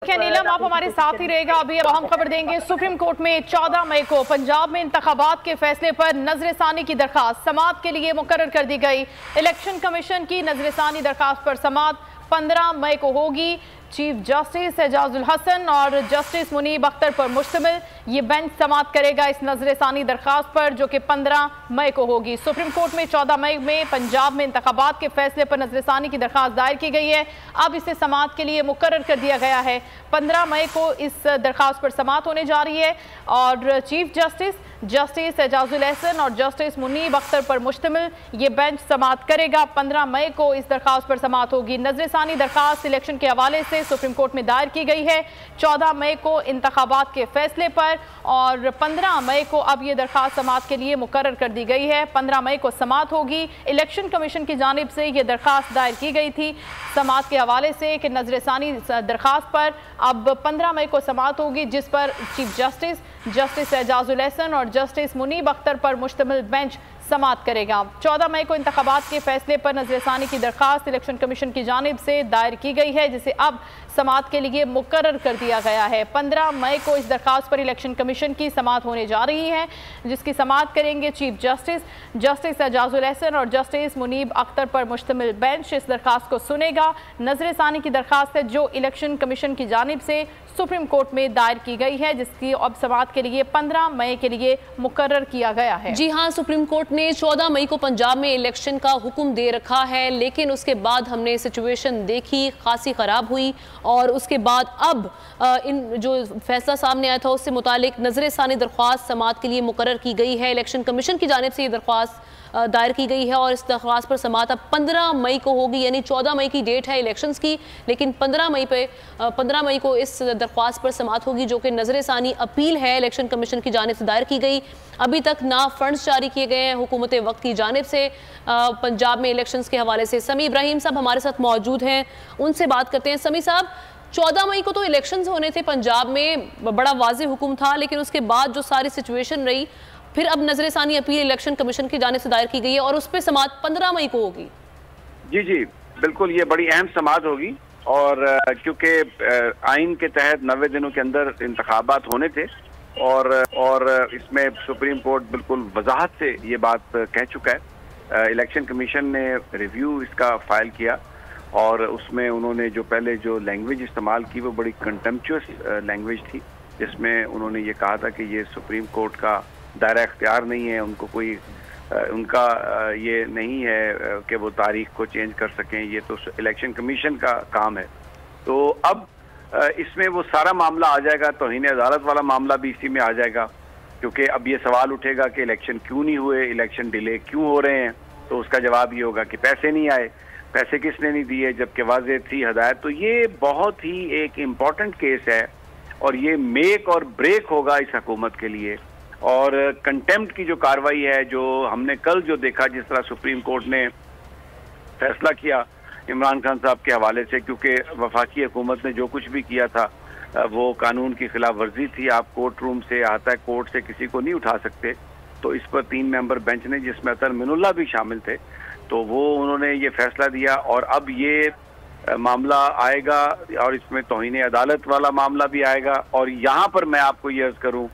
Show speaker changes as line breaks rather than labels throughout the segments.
नीलम, आप हमारे साथ ही रहेगा। अभी अब हम खबर देंगे। सुप्रीम कोर्ट में 14 मई को पंजाब में इंतखाबात के फैसले पर नजरसानी की दरखास्त समाअत के लिए मुकर्रर कर दी गई। इलेक्शन कमीशन की नजरसानी दरखास्त पर समाअत 15 मई को होगी। चीफ जस्टिस एजाजुल हसन और जस्टिस मुनीब अख्तर पर मुश्तमिल ये बेंच समाअत करेगा इस नजरसानी दरखास्त पर, जो कि 15 मई को होगी। सुप्रीम कोर्ट में 14 मई में पंजाब में इंतखाबात के फैसले पर नजरसानी की दरखास्त दायर की गई है। अब इसे समाअत के लिए मुकर्रर कर दिया गया है। 15 मई को इस दरखास्त पर समाअत होने जा रही है और चीफ जस्टिस एजाजुल हसन और जस्टिस मुनीब अख्तर पर मुश्तमिल ये बेंच समाअत करेगा। 15 मई को इस दरखास्त पर समाअत होगी। नजरसानी दरखास्त इलेक्शन के हवाले से सुप्रीम कोर्ट में दायर की गई है 14 मई को इंतखाबात के फैसले पर, और 15 मई को अब ये दरखास्त समाअत के लिए मुकर्रर कर दी गई है। 15 मई को समाअत होगी। इलेक्शन कमीशन की जानिब से ये दरखास्त दायर की गई थी समाअत के हवाले से कि नजरसानी दरखास्त पर अब 15 मई को समाअत होगी, जिस पर चीफ जस्टिस एजाजुल हसन और जस्टिस मुनीब अख्तर पर मुश्तमिल बेंच समाअत करेगा। 14 मई को इंतखाबात के फैसले पर नजरसानी की दरखास्त इलेक्शन कमीशन की जानिब से दायर की गई है, जिसे अब समाअत के लिए मुकर्रर कर दिया गया है। 15 मई को इस दरखास्त पर इलेक्शन कमीशन की समाअत होने जा रही है, जिसकी समाअत करेंगे चीफ जस्टिस एजाजुल हसन और जस्टिस मुनीब अख्तर पर मुश्तमिल बेंच। इस दरखास्त को सुनेगा। नजरसानी की दरखास्त है जो इलेक्शन कमीशन की जानिब से सुप्रीम कोर्ट में दायर की गई है, जिसकी अब समाअत के लिए 15 मई के लिए मुकर्रर किया गया है।
जी हाँ, सुप्रीम कोर्ट ने 14 मई को पंजाब में इलेक्शन का हुक्म दे रखा है, लेकिन उसके बाद हमने सिचुएशन देखी, खासी खराब हुई और उसके बाद अब इन जो फैसला सामने आया था उससे मुतालिक नजरसानी दरख्वास्त समाअत के लिए मुकर्रर की गई है। इलेक्शन कमीशन की जानिब से ये दरख्वास्त दायर की गई है और इस दरख्वास्त पर समाअत अब 15 मई को होगी। यानी 14 मई की डेट है इलेक्शंस की, लेकिन 15 मई को इस दरख्वास्त पर समाअत होगी, जो कि नजरसानी अपील है इलेक्शन कमीशन की जानिब से दायर की गई। अभी तक ना फंड्स जारी किए गए हैं हुकूमत वक्त की जानिब से पंजाब में इलेक्शंस के हवाले से। समी इब्राहिम साहब हमारे साथ मौजूद हैं, उनसे बात करते हैं। समी साहब, 14 मई को तो इलेक्शंस होने थे पंजाब में, बड़ा वाज़ेह हुक्म था, लेकिन उसके बाद जो सारी सिचुएशन रही, फिर अब नजरसानी अपील इलेक्शन कमीशन की जानिब से दायर की गई है और उस पर समाअत 15 मई को होगी।
जी बिल्कुल, ये बड़ी अहम समाअत होगी और क्योंकि आइन के तहत 90 दिनों के अंदर इंतखाबात होने थे और इसमें सुप्रीम कोर्ट बिल्कुल वजाहत से ये बात कह चुका है। इलेक्शन कमीशन ने रिव्यू इसका फाइल किया और उसमें उन्होंने जो पहले जो लैंग्वेज इस्तेमाल की वो बड़ी कंटेम्पचुअस लैंग्वेज थी, जिसमें उन्होंने ये कहा था कि ये सुप्रीम कोर्ट का दायरा इख्तियार नहीं है, उनको कोई उनका ये नहीं है कि वो तारीख को चेंज कर सकें, ये तो इलेक्शन कमीशन का काम है। तो अब इसमें वो सारा मामला आ जाएगा, तौहीन अदालत वाला मामला भी इसी में आ जाएगा, क्योंकि अब ये सवाल उठेगा कि इलेक्शन क्यों नहीं हुए, इलेक्शन डिले क्यों हो रहे हैं। तो उसका जवाब ये होगा कि पैसे नहीं आए, पैसे किसने नहीं दिए, जबकि वाज़ेह थी हदायत। तो ये बहुत ही एक इम्पॉर्टेंट केस है और ये मेक और ब्रेक होगा इस हुकूमत के लिए। और कंटेम्प्ट की जो कार्रवाई है, जो हमने कल जो देखा, जिस तरह सुप्रीम कोर्ट ने फैसला किया इमरान खान साहब के हवाले से, क्योंकि वफाकी हुकूमत ने जो कुछ भी किया था वो कानून की खिलाफ वर्जी थी। आप कोर्ट रूम से आता है, कोर्ट से किसी को नहीं उठा सकते। तो इस पर 3 मेंबर बेंच ने, जिसमें अतर मिनुल्लाह भी शामिल थे, तो वो उन्होंने ये फैसला दिया और अब ये मामला आएगा और इसमें तौहीन अदालत वाला मामला भी आएगा। और यहाँ पर मैं आपको ये अर्ज करूँ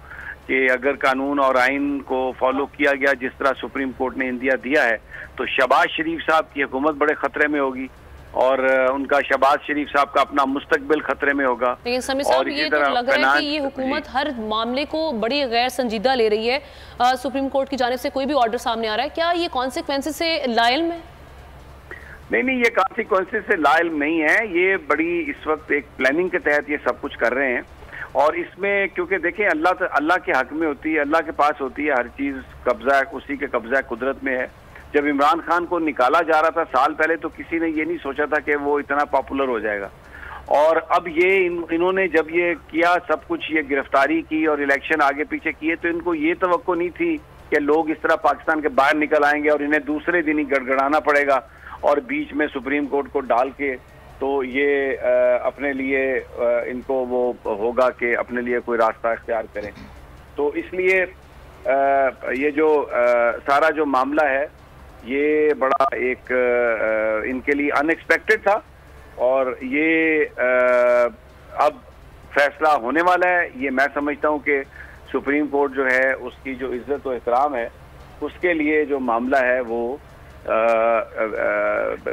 कि अगर कानून और आइन को फॉलो किया गया जिस तरह सुप्रीम कोर्ट ने इंदिया दिया है, तो शहबाज शरीफ साहब की हुकूमत बड़े खतरे में होगी और उनका शहबाज शरीफ साहब का अपना मुस्तकबिल खतरे में होगा।
लेकिन समी साहब, ये तो लग रहा है कि ये हुकूमत हर मामले को बड़ी गैर संजीदा ले रही है। सुप्रीम कोर्ट की जानिब से कोई भी ऑर्डर सामने आ रहा है, क्या ये कॉन्सिक्वेंसेस से लाइल्म है?
नहीं, ये कॉन्सिक्वेंसेस से लाइल्म नहीं है। ये बड़ी इस वक्त एक प्लानिंग के तहत ये सब कुछ कर रहे हैं और इसमें क्योंकि देखें, अल्लाह के हक में होती है, अल्लाह के पास होती है हर चीज़, कब्जा उसी के कब्जा कुदरत में है। जब इमरान खान को निकाला जा रहा था साल पहले, तो किसी ने ये नहीं सोचा था कि वो इतना पॉपुलर हो जाएगा। और अब ये इन्होंने जब ये किया सब कुछ, ये गिरफ्तारी की और इलेक्शन आगे पीछे किए, तो इनको ये तवक्को नहीं थी कि लोग इस तरह पाकिस्तान के बाहर निकल आएंगे और इन्हें दूसरे दिन ही गड़गड़ाना पड़ेगा और बीच में सुप्रीम कोर्ट को डाल के तो ये अपने लिए इनको वो होगा कि अपने लिए कोई रास्ता इख्तियार करें। तो इसलिए ये जो सारा जो मामला है ये बड़ा एक इनके लिए अनएक्सपेक्टेड था और ये अब फैसला होने वाला है। ये मैं समझता हूँ कि सुप्रीम कोर्ट जो है उसकी जो इज्जत और एहतराम है उसके लिए जो मामला है वो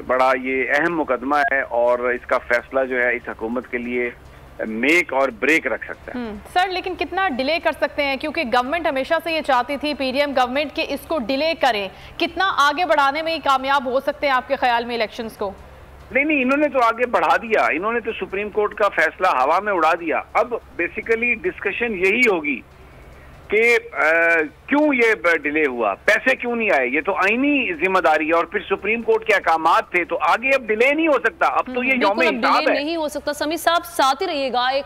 बड़ा ये अहम मुकदमा है और इसका फैसला जो है इस हुकूमत के लिए मेक और ब्रेक रख सकता है।
सर लेकिन कितना डिले कर सकते हैं, क्योंकि गवर्नमेंट हमेशा से ये चाहती थी, पीडीएम गवर्नमेंट, कि इसको डिले करें, कितना आगे बढ़ाने में ही कामयाब हो सकते हैं आपके ख्याल में इलेक्शंस को?
नहीं, इन्होंने तो आगे बढ़ा दिया, इन्होंने तो सुप्रीम कोर्ट का फैसला हवा में उड़ा दिया। अब बेसिकली डिस्कशन यही होगी कि क्यों ये डिले हुआ, पैसे क्यों नहीं आए, ये तो आईनी जिम्मेदारी है और फिर सुप्रीम कोर्ट के अहकामात थे, तो आगे अब डिले नहीं हो सकता। अब तो ये यौम हिसाब है,
नहीं हो सकता। समीर साहब साथ ही रहिएगा, एक